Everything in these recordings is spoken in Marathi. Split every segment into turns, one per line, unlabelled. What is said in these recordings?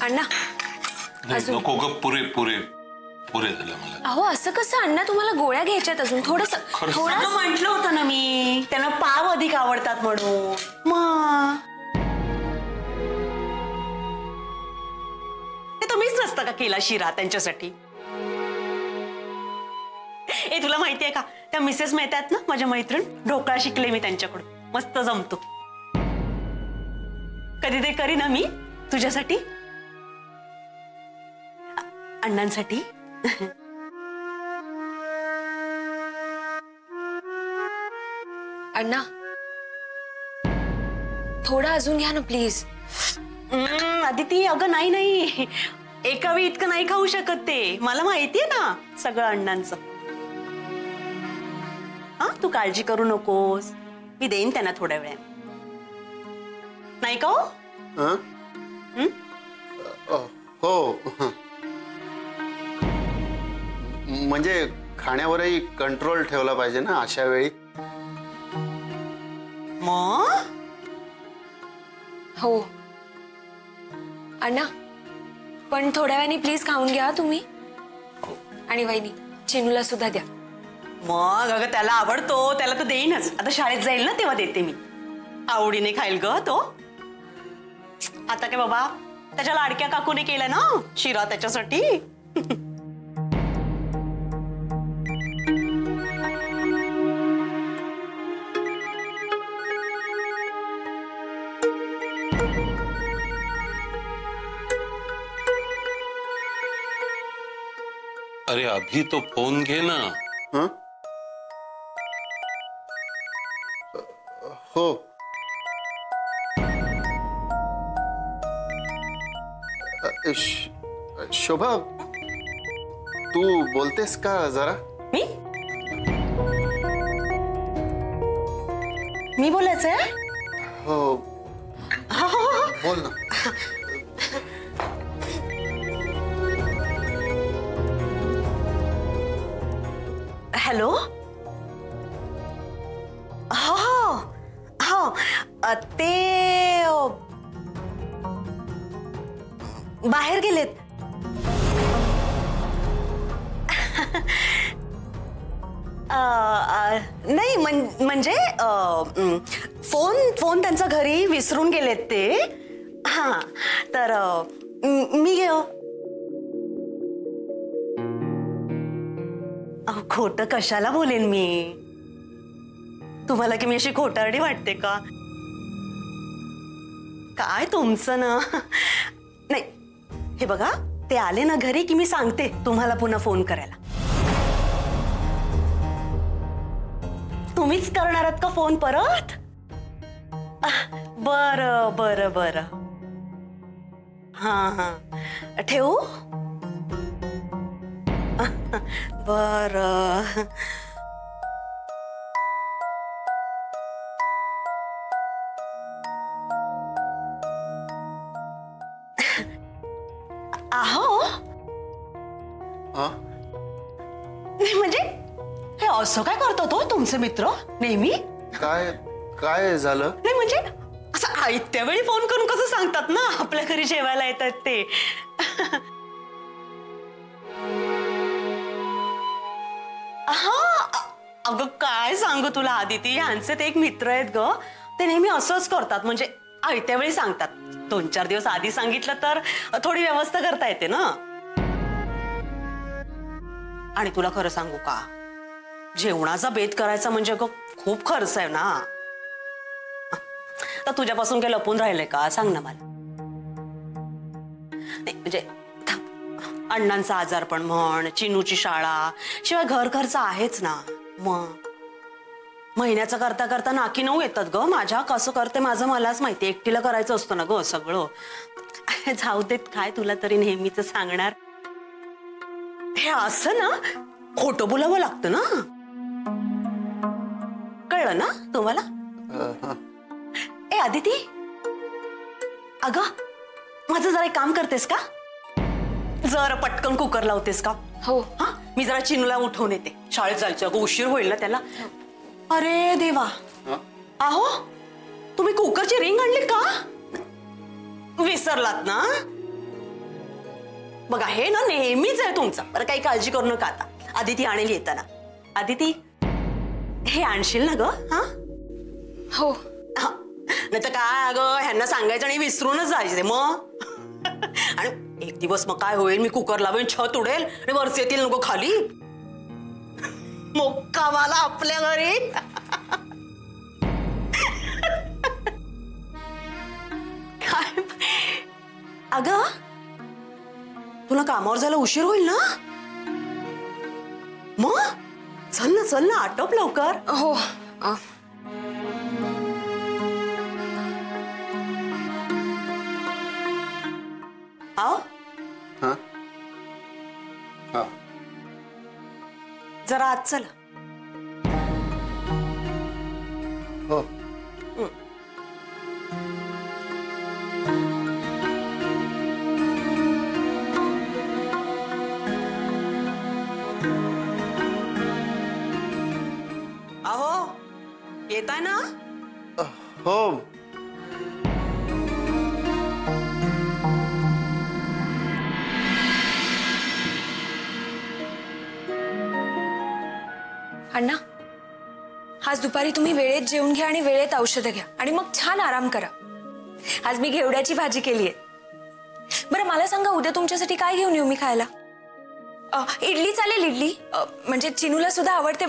अण्णा
नको ग, पुरे पुरे पुरे झालं मला.
अहो असं कसं अण्णा, तुम्हाला गोळ्या घ्यायच्यात अजून थोडंसं.
थोडं म्हटलं होतं ना मी, त्यांना पाव अधिक आवडतात म्हणून. मग ते तुम्हीच नसतं का केला शिरा त्यांच्यासाठी? ए तुला माहितीये का, त्या मिसेस मेहतात ना माझ्या मैत्रीण, ढोकळा शिकले मी त्यांच्याकडून, मस्त जमतो. कधी ते करी ना मी तुझ्यासाठी, अण्णांसाठी.
अण्णा थोडं अजून घ्या ना प्लीज.
आदिती अगं नाही नाही, एका वेळी इतकं नाही खाऊ शकत ते, मला माहितीये ना सगळं अण्णांचं. हा तू काळजी करू नकोस, मी देईन त्यांना थोड्या वेळाने, नाही का?
हो, म्हणजे खाण्यावरही कंट्रोल ठेवला पाहिजे ना अशा वेळी.
मग
हो अण्णा, पण थोड्या वेळाने प्लीज खाऊन घ्या तुम्ही. आणि वहिनी चिनूला सुद्धा द्या.
मग अगं त्याला आवडतो, त्याला तर देईनच. आता शाळेत जाईल ना तेव्हा देते मी, आवडीने खाईल ग तो. आता काय बाबा, त्याच्या लाडक्या काकूने केलं ना शिरा त्याच्यासाठी.
अरे अभी तो फोन घे ना.
हो शोभा, तू बोलतेस का जरा?
मी बोलायचंय?
हो बोल ना.
हॅलो. हो हो, ते बाहेर गेलेत. नाही म्हणजे फोन त्यांचा घरी विसरून गेलेत ते. हा तर मी खोटं कशाला बोलेन मी? तुम्हाला की मी अशी खोटारडी वाटते का? काय तुमचं ना. नाही हे बघा, ते आले ना घरी की मी सांगते तुम्हाला पुन्हा फोन करायला. तुम्हीच करणार आहात का फोन परत? बरं बरं बरं, हा हा ठेवू? बरं. आहो म्हणजे हे असं काय करतो तो तुमचे मित्र नेहमी?
काय काय झालं?
नाही म्हणजे असं आयत्या वेळी फोन करून कसं सांगतात ना आपल्या घरी जेवायला येतात ते. हा अगं काय सांगू तुला आदिती, ह्यांचे ते एक मित्र आहेत ग, ते नेहमी असंच करतात. म्हणजे आयत्या वेळी सांगतात. 2-4 दिवस आधी सांगितलं तर थोडी व्यवस्था करता येते ना. आणि तुला खरं सांगू का, जेवणाचा बेत करायचा म्हणजे ग खूप खर्च आहे ना. तर तुझ्यापासून काही लपून राहिलंय का सांग ना मला. नाही म्हणजे अण्णांचा आजारपण म्हण, चिनूची शाळा, शिवाय घर खर्च आहेच ना. मग महिन्याचं करता करता नाकी 9 येतात ग माझ्या. कसं करते माझं मलाच माहिती, एकटीला करायचं असतं ना ग सगळं. जाऊ देत, काय तुला तरी नेहमीच सांगणार. हे असं ना खोटं बोलावं लागतं ना, कळलं ना तुम्हाला? ए आदिती, अगं माझं जरा एक काम करतेस का? जरा पटकन कुकर लावतेस का?
हो.
हा मी जरा चिनूला उठवून येते, शाळेत जायचं अगं, उशीर होईल ना त्याला. अरे देवा, अहो तुम्ही कुकरची रिंग आणली का? विसरलात ना? बघा हे ना नेहमीच आहे तुमचं, बरं काही काळजी करू नका आता. आदिती आणेल येताना. आदिती हे आणशील ना ग? हा
हो.
नाही तर काय अगं, ह्यांना सांगायचं आणि विसरूनच जायचे मग. आणि एक दिवस मग काय होईल, मी कुकर लावेन, छत उडेल आणि वरचे येतील नको खाली. मोक्का मला आपल्या घरी. काय अगं, तुला कामावर जायला उशीर होईल ना? मग चल ना आटोप लवकर.
हो.
आओ
हा हा
जरा आत चला.
हो.
अहो येताय ना?
हो.
अण्णा, आज दुपारी तुम्ही वेळेत जेवून घ्या आणि वेळेत औषधं घ्या आणि मग छान आराम करा. आज मी घेवड्याची भाजी केली आहे. बरं मला सांगा, उद्या तुमच्यासाठी काय घेऊन येऊ मी खायला? इडली चालेल, इडली म्हणजे चिनूला सुद्धा आवडते.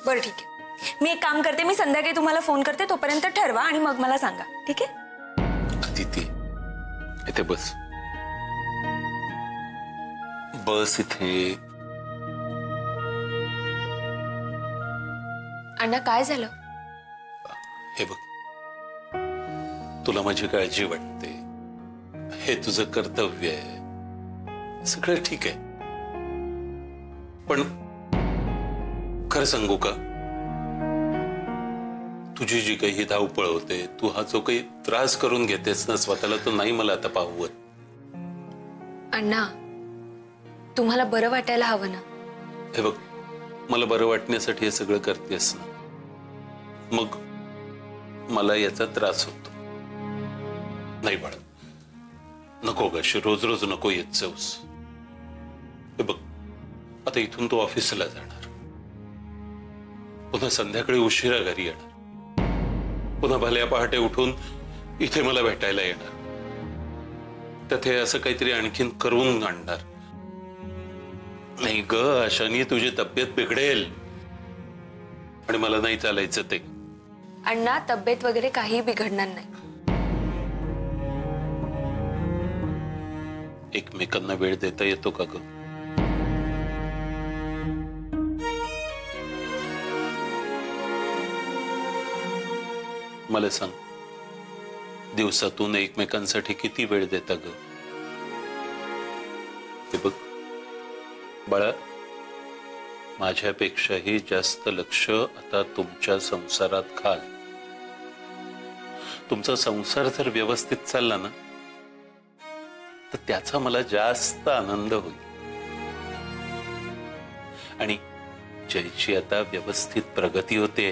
बरं ठीक आहे, मी एक काम करते, मी संध्याकाळी तुम्हाला फोन करते, तोपर्यंत ठरवा आणि मग मला सांगा. ठीक आहे?
अदिती इथे बस. बस इथे.
अण्णा काय झालं?
हे बघ, तुला माझी काळजी वाटते, हे तुझं कर्तव्य आहे, सगळं ठीक आहे. पण खरं सांगू का, तुझी जी काही धावपळ होते, तू हा जो काही त्रास करून घेतेस ना स्वतःला, तो नाही मला आता पाहवत.
अण्णा, तुम्हाला बरं वाटायला हवं ना.
हे बघ, मला बरं वाटण्यासाठी हे सगळं करतेस ना, मग मला याचा त्रास होतो. नाही बाळा, नको ग, अशी रोज रोज नको येत जाऊस. हे बघ, आता इथून तू ऑफिसला जाणार, पुन्हा संध्याकाळी उशिरा घरी येणार, पुन्हा भल्या पहाटे उठून इथे मला भेटायला येणार, त्यात हे असं काहीतरी आणखीन करून आणणार. नाही ग, अशाने तुझी तब्येत बिघडेल आणि मला नाही चालायचं ते.
अण्णा, तब्येत वगैरे काही बिघडणार नाही.
एकमेकांना वेळ देता येतो का ग? मला सांग, दिवसातून एकमेकांसाठी किती वेळ देता ग? हे बघ बाळा, माझ्यापेक्षाही जास्त लक्ष आता तुमच्या संसारात घाल. तुमचा संसार जर व्यवस्थित चालला ना, तर त्याचा मला जास्त आनंद होईल. आणि ज्याची आता व्यवस्थित प्रगती होते,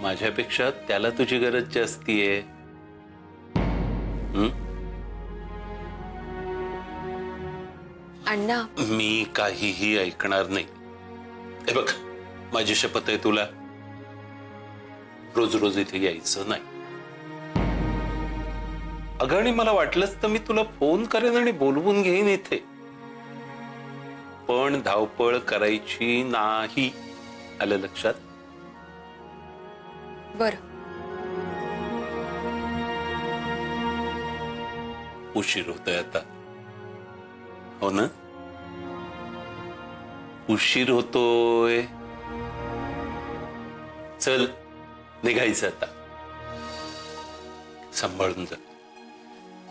माझ्यापेक्षा त्याला तुझी गरज जास्ती आहे.
अण्णा,
मी काहीही ऐकणार नाही. हे बघ, माझी शपथ आहे तुला, रोज रोज इथे यायचं नाही. अगं, आणि मला वाटलंच तर मी तुला फोन करेन आणि बोलवून घेईन इथे, पण धावपळ करायची नाही. आलं लक्षात?
बरं.
उशीर होतोय आता, हो ना? उशीर होतोय. चल, निघायचं आता. सांभाळून जा.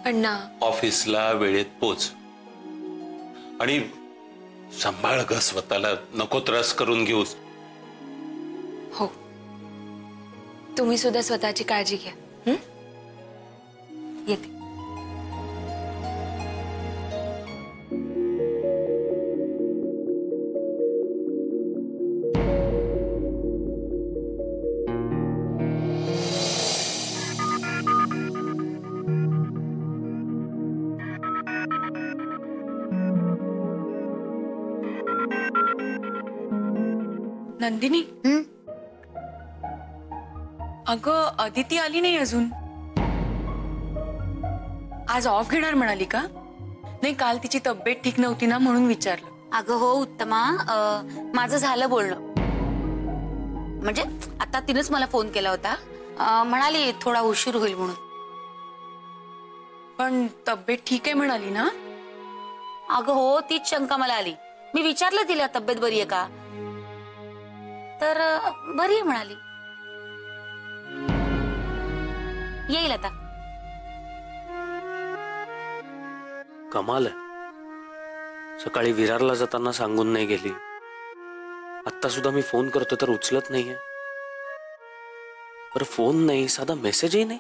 अण्णा,
ऑफिसला वेळेत पोच आणि सांभाळ ग स्वतःला, नको त्रास करून घेऊस.
हो, तुम्ही सुद्धा स्वतःची काळजी घ्या. येते. नंदिनी, अगं अदिती आली नाही अजून. आज ऑफ घेणार म्हणाली का? नाही, काल तिची तब्येत ठीक नव्हती ना म्हणून विचारलं.
अगं हो उत्तमा, माझं झालं बोलणं. म्हणजे आता तिनंच मला फोन केला होता, म्हणाली थोडा उशीर होईल म्हणून.
पण तब्येत ठीक आहे म्हणाली ना?
अगं हो, तीच शंका मला आली. मी विचारलं तिला तब्येत बरी आहे का, तर बरी आहे म्हणाली. येईल आता.
कमाल आहे, सकाळी विरारला जाताना सांगून नाही गेली. आता सुद्धा मी फोन करतो तर उचलत नाहीये. पर फोन नाही, साधा मेसेजही नाही.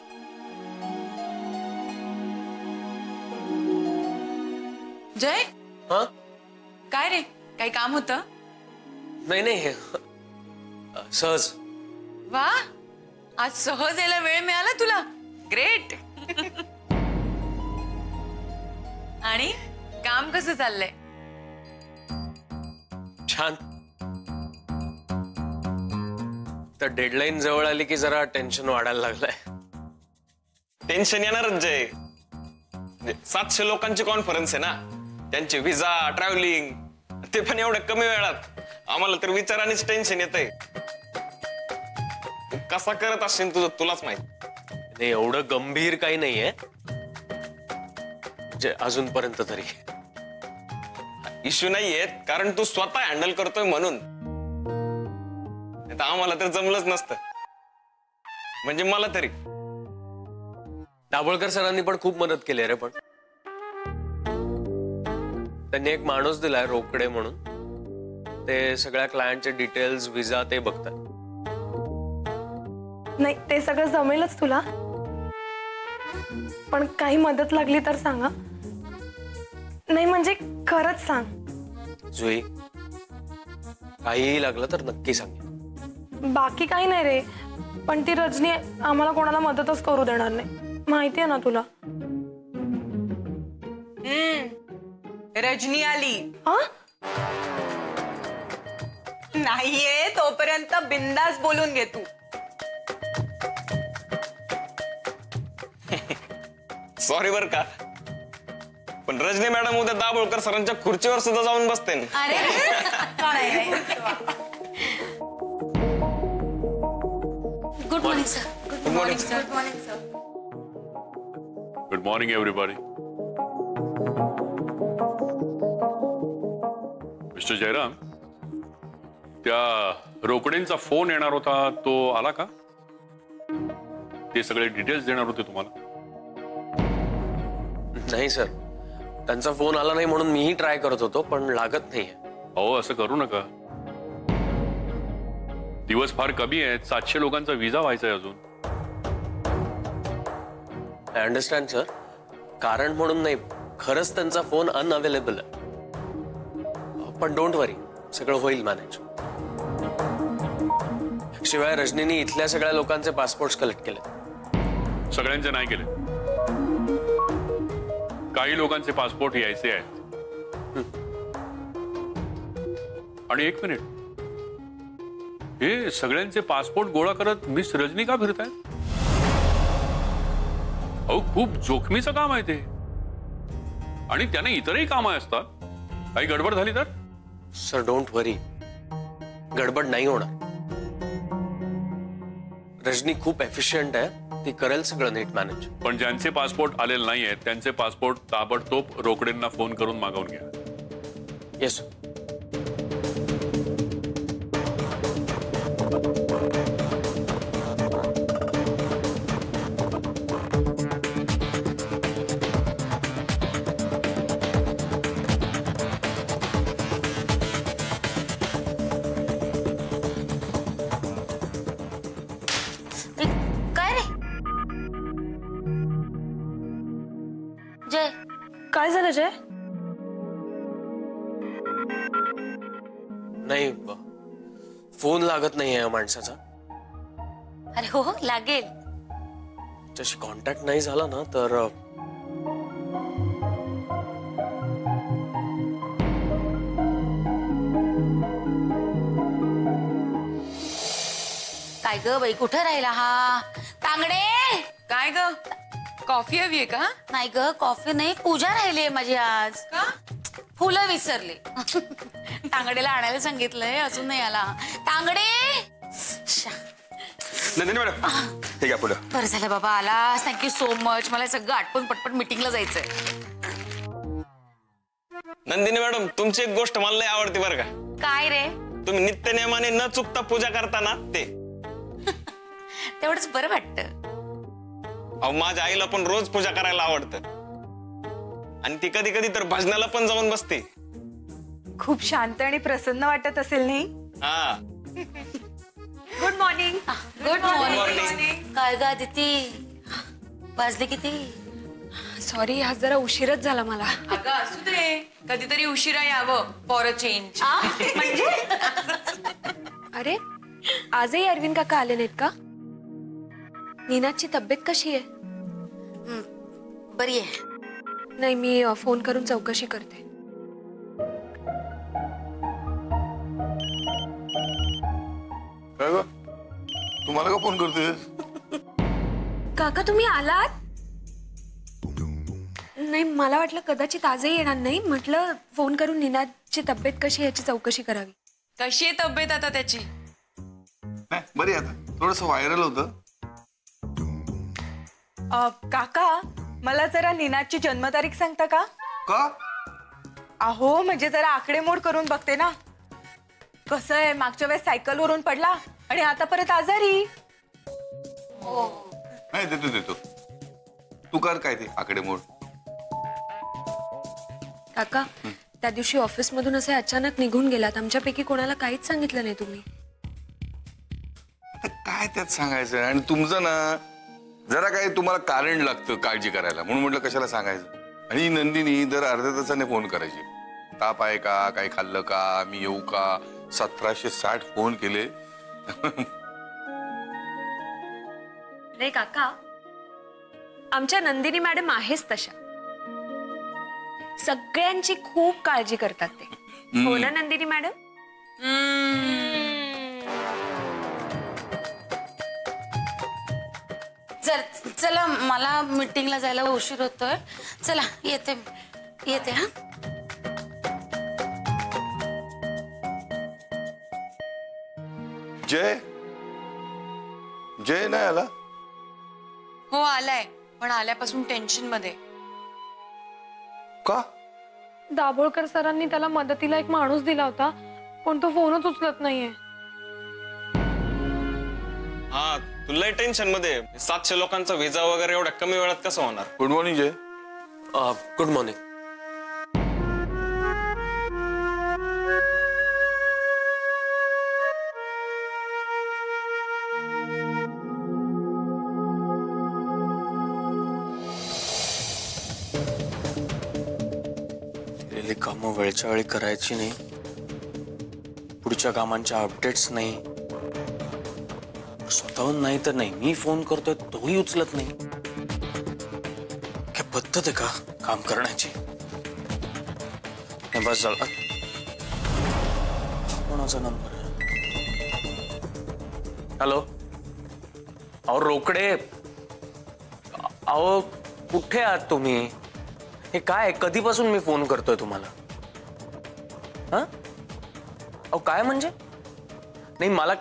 जय,
हा,
काय रे, काही काम होतं?
नाही नाही, सहज.
वा, आज सहज यायला वेळ मिळाला तुला. ग्रेट. आणि काम कसं चाललंय?
छान. तर डेडलाईन जवळ आली की जरा टेन्शन वाढायला लागलाय.
टेन्शन येणारच जय. 700 लोकांची कॉन्फरन्स आहे ना, त्यांचे विजा, ट्रॅव्हलिंग, ते पण एवढ्या कमी वेळात. आम्हाला तर विचारानेच टेन्शन येतंय. तू कसा करत असशील तुझं तुलाच माहित.
नाही, एवढं गंभीर काही नाहीये, म्हणजे अजूनपर्यंत तरी.
इश्यू नाहीयेत, कारण तू स्वतः हँडल करतोय म्हणून. आम्हाला तर जमलंच नसतं, म्हणजे मला तरी.
दाभोळकर सरांनी पण खूप मदत केली रे. पण त्यांनी एक माणूस दिलाय रोकडे म्हणून. ते सगळ्या क्लायंटचे डिटेल्स, विजा ते बघतात.
नाही, ते सगळं जमेलच तुला, पण काही मदत लागली तर सांगा. नाही म्हणजे खरंच सांग.
जुई, काहीही लागलं तर नक्की सांग.
बाकी काही नाही रे, पण ती रजनी आम्हाला कोणाला मदतच करू देणार नाही, माहिती आहे ना तुला.
रजनी आली
हा?
नाहीये तोपर्यंत बिंदास बोलून घे तू.
सॉरी बर का, पण रजनी मॅडम उद्या दाभोळकर सरांच्या खुर्चीवर सुद्धा जाऊन बसते.
Good morning sir.
Good morning sir.
Good morning everybody. Mister Jairam, त्या रोकडेंचा फोन येणार होता, तो आला का? ते सगळे डिटेल्स देणार होते तुम्हाला.
नाही सर, त्यांचा फोन आला नाही म्हणून मीही ट्राय करत होतो, पण लागत नाहीये.
अहो, असं करू नका. दिवस फार कमी आहेत. 700 लोकांचा विजा व्हायचा आहे अजून.
आय अंडरस्टँड सर, कारण म्हणून नाही, खरंच त्यांचा फोन अनअवेलेबल आहे. पण डोंट वरी, सगळं होईल मॅनेज. शिवाय रजनीने इथल्या सगळ्या लोकांचे पासपोर्ट कलेक्ट केले.
सगळ्यांचे नाही केले, काही लोकांचे पासपोर्ट यायचे आहेत. आणि एक मिनिट, हे सगळ्यांचे पासपोर्ट गोळा करत मिस रजनी का फिरत आहे? अहो, खूप जोखमीचं काम आहे ते, आणि त्याने इतरही कामं असतात. काही गडबड झाली तर?
सर डोंट वरी, गडबड नाही होणार. रजनी खूप एफिशियंट आहे, ती करेल सगळं नीट मॅनेज.
पण ज्यांचे पासपोर्ट आलेले नाही आहेत त्यांचे पासपोर्ट ताबडतोब रोकडेंना फोन करून मागवून घ्या.
येस.
काय रे जय?
काय झालं जय?
नाही, फोन लागत नाहीये या माणसाचा.
अरे हो, लागेल.
त्याच्याशी कॉन्टॅक्ट नाही झाला ना तर
काय ग बाई, कुठं राहिला हा तांगडे?
काय ग, कॉफी हवी आहे का?
नाही ग, कॉफी नाही, पूजा राहिली माझी आज.
का?
फुलं विसरले. तांगडेला आणायला सांगितलंय, अजून नाही आला. तांगडे.
नंदिनी मॅडम हे घ्या फुलं.
बरं झालं बाबा आलास, थँक्यू सो मच. मला सगळं आटपून पटपट मीटिंगला जायचंय.
नंदिनी मॅडम, तुमची एक गोष्ट मला लय आवडते बरं का.
काय रे?
तुम्ही नित्यनेमाने न चुकता पूजा करताना ते.
तेवढंच बरं वाटतं.
अहो, माझ्या आईला पण रोज पूजा करायला आवडतं आणि ती कधी कधी तर भजनाला पण जाऊन बसते.
खूप शांत आणि प्रसन्न वाटत असेल नाही?
हा.
Good morning.
Good morning.
Morning.
काय ग अदिती, वाजले किती?
सॉरी, आज जरा उशीरच झाला मला.
अगं असू दे, कधीतरी उशिरा यावं फॉर अ चेंज.
म्हणजे
अरे, आजही अरविंद काका आले नाहीत का? नीनाची तब्येत कशी आहे?
बरी आहे.
नाही, मी फोन करून चौकशी करते.
काय ग तुम्हाला का फोन करतेस?
काका तुम्ही आलात? नाही, मला वाटलं कदाचित आजही येणार नाही. म्हटलं फोन करून नीनाची तब्येत कशी याची चौकशी करावी.
कशी आहे तब्येत आता त्याची?
नाही बरी आता, थोडस व्हायरल होतं.
काका, मला जरा नीनाची जन्मतारीख सांगता का?
का?
अहो, म्हणजे जरा आकडेमोड करून बघते ना. कसं आहे, मागच्या वेळेस सायकल वरून पडला आणि आता परत आजारी.
नाही देतो तू कर काय ते आकडेमोड.
काका, त्या दिवशी ऑफिस मधून असे अचानक निघून गेलात. आमच्यापैकी कोणाला काहीच सांगितलं नाही तुम्ही.
आता काय त्यात सांगायचं? आणि तुमचं ना जरा काय तुम्हाला कारण लागतं काळजी करायला, म्हणून म्हटलं कशाला सांगायचं. आणि नंदिनी दर अर्ध्या तासाने फोन करायची. ताप आहे का, काही खाल्लं का, मी येऊ का, 1760 फोन केले.
नाही काका, आमच्या नंदिनी मॅडम आहेच तशा. सगळ्यांची खूप काळजी करतात ते. हो ना नंदिनी मॅडम?
चला, मला मीटिंगला जायला उशीर होतोय. चला, येते हा.
जय नाही आला?
हो आलाय, पण आल्यापासून टेन्शन मध्ये.
का?
दाभोळकर सरांनी त्याला मदतीला एक माणूस दिला होता, पण तो फोनच उचलत नाहीये.
हा, तू लय टेन्शन मध्ये. 700 लोकांचा व्हिसा वगैरे एवढ्या कमी वेळात कसं होणार?
Good morning Jay.
Good morning. कामं वेळच्या वेळी करायची नाही, पुढच्या कामांच्या अपडेट्स नाही, स्वतःहून नाही तर नाही. मी फोन करतोय तोही उचलत नाही. काय पद्धत आहे का काम करण्याची? बस झालं. कोणाचा नंबर? हॅलो, अहो रोकडे, अहो कुठे आहात तुम्ही? हे काय, कधीपासून मी फोन करतोय तुम्हाला? हा, अहो काय म्हणजे? नाही मला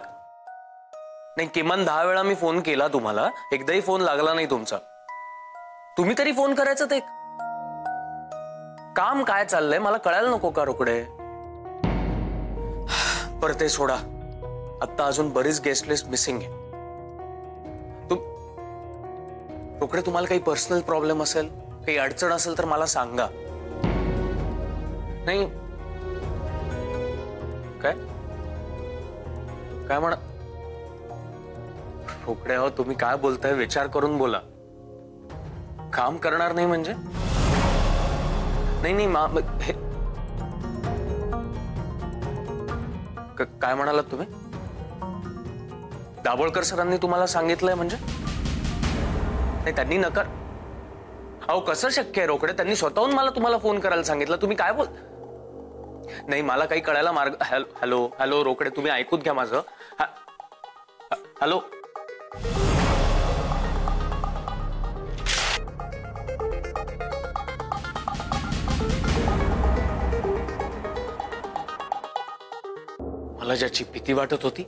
नाही, किमान 10 वेळा मी फोन केला तुम्हाला, एकदाही फोन लागला नाही तुमचा. तुम्ही तरी फोन करायचं. ते काम काय चाललंय मला कळायला नको का रोकडे? पर ते सोडा, आता अजून बरीच गेस्ट लिस्ट मिसिंग आहे. रोकडे, तुम्हाला काही पर्सनल प्रॉब्लेम असेल, काही अडचण असेल तर मला सांगा. नाही काय काय म्हणा? रोकडे हो, तुम्ही काय बोलताय विचार करून बोला. काम करणार नाही म्हणजे? नाही हे काय म्हणालात तुम्ही? दाभोळकर सरांनी तुम्हाला सांगितलंय म्हणजे? नाही, त्यांनी नकार. अहो कसं शक्य आहे रोकडे? त्यांनी स्वतःहून मला तुम्हाला फोन करायला सांगितलं. तुम्ही काय बोल? नाही, मला काही कळायला मार्ग. हॅलो हॅलो रोकडे, तुम्ही ऐकून घ्या माझं. हॅलो. मला ज्याची भीती वाटत होती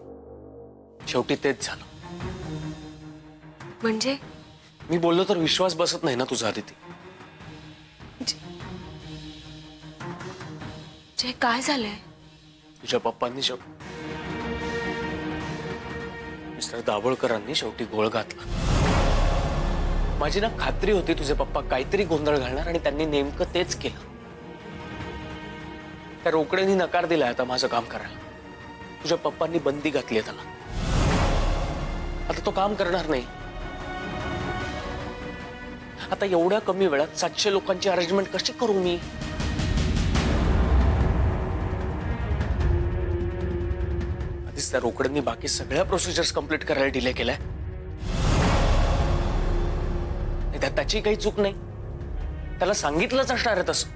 शेवटी तेच झालं.
म्हणजे
मी बोललो तर विश्वास बसत नाही ना तुझा आदिती.
जे काय झालंय?
तुझ्या पप्पांनी मिस्टर दाभोळकरांनी शेवटी घोळ घातला. माझी ना खात्री होती तुझे पप्पा काहीतरी गोंधळ घालणार आणि त्यांनी नेमकं तेच केलं. त्या रोकड्यांनी नकार दिलाय आता माझं काम करायला. तुझ्या पप्पांनी बंदी घातली त्याला. आता तो काम करणार नाही. आता एवढ्या कमी वेळात 700 लोकांची अरेंजमेंट कशी करू मी? आधीच त्या रोकड्यांनी बाकी सगळ्या प्रोसिजर्स कंप्लीट करायला डिले केलाय. त्याची काही चूक नाही. त्याला सांगितलंच असणार आहे तसं.